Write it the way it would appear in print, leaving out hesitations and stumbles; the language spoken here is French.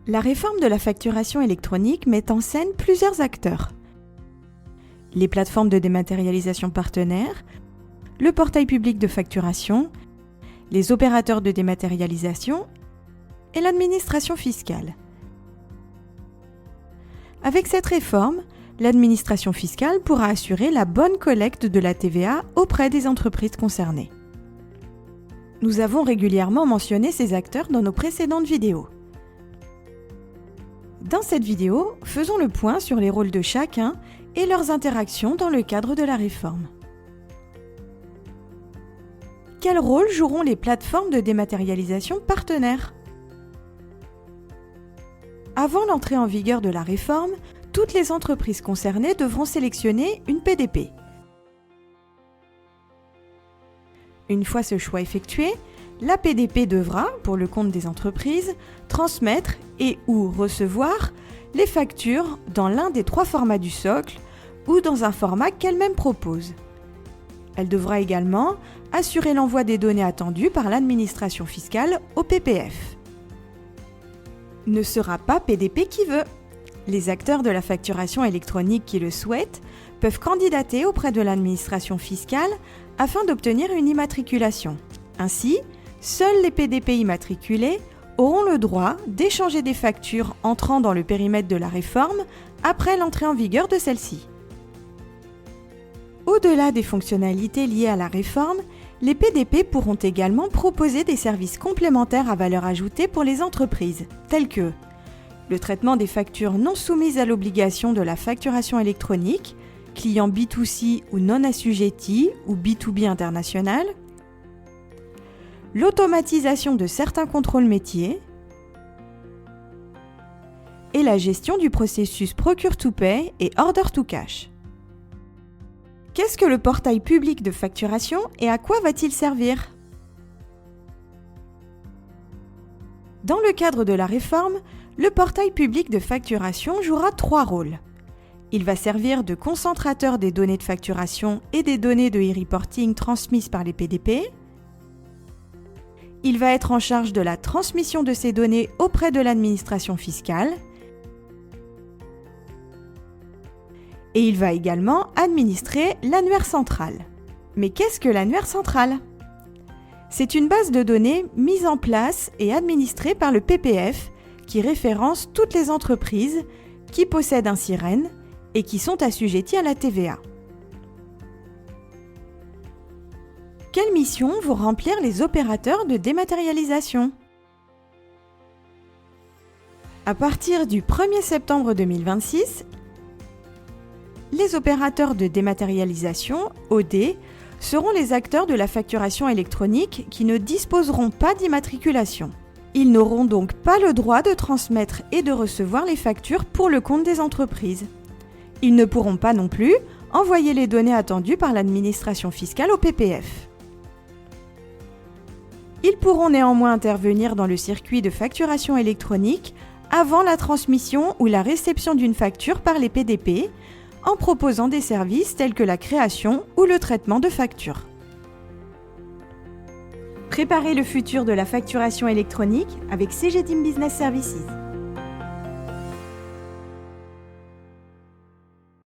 La réforme de la facturation électronique met en scène plusieurs acteurs. Les plateformes de dématérialisation partenaires, le portail public de facturation, les opérateurs de dématérialisation et l'administration fiscale. Avec cette réforme, l'administration fiscale pourra assurer la bonne collecte de la TVA auprès des entreprises concernées. Nous avons régulièrement mentionné ces acteurs dans nos précédentes vidéos. Dans cette vidéo, faisons le point sur les rôles de chacun et leurs interactions dans le cadre de la réforme. Quel rôle joueront les plateformes de dématérialisation partenaires ? Avant l'entrée en vigueur de la réforme, toutes les entreprises concernées devront sélectionner une PDP. Une fois ce choix effectué, la PDP devra, pour le compte des entreprises, transmettre et/ou recevoir les factures dans l'un des 3 formats du socle ou dans un format qu'elle-même propose. Elle devra également assurer l'envoi des données attendues par l'administration fiscale au PPF. Ne sera pas PDP qui veut. Les acteurs de la facturation électronique qui le souhaitent peuvent candidater auprès de l'administration fiscale afin d'obtenir une immatriculation. Ainsi, seuls les PDP immatriculés auront le droit d'échanger des factures entrant dans le périmètre de la réforme après l'entrée en vigueur de celle-ci. Au-delà des fonctionnalités liées à la réforme, les PDP pourront également proposer des services complémentaires à valeur ajoutée pour les entreprises, tels que le traitement des factures non soumises à l'obligation de la facturation électronique, clients B2C ou non assujettis ou B2B international, l'automatisation de certains contrôles métiers et la gestion du processus Procure-to-Pay et Order-to-Cash. Qu'est-ce que le portail public de facturation et à quoi va-t-il servir ? Dans le cadre de la réforme, le portail public de facturation jouera 3 rôles. Il va servir de concentrateur des données de facturation et des données de e-reporting transmises par les PDP. Il va être en charge de la transmission de ces données auprès de l'administration fiscale. Et il va également administrer l'annuaire central. Mais qu'est-ce que l'annuaire central ? C'est une base de données mise en place et administrée par le PPF qui référence toutes les entreprises qui possèdent un SIREN et qui sont assujetties à la TVA. Quelle mission vont remplir les opérateurs de dématérialisation ? À partir du 1er septembre 2026, les opérateurs de dématérialisation, OD, seront les acteurs de la facturation électronique qui ne disposeront pas d'immatriculation. Ils n'auront donc pas le droit de transmettre et de recevoir les factures pour le compte des entreprises. Ils ne pourront pas non plus envoyer les données attendues par l'administration fiscale au PPF. Ils pourront néanmoins intervenir dans le circuit de facturation électronique avant la transmission ou la réception d'une facture par les PDP, en proposant des services tels que la création ou le traitement de factures. Préparez le futur de la facturation électronique avec CGTeam Business Services.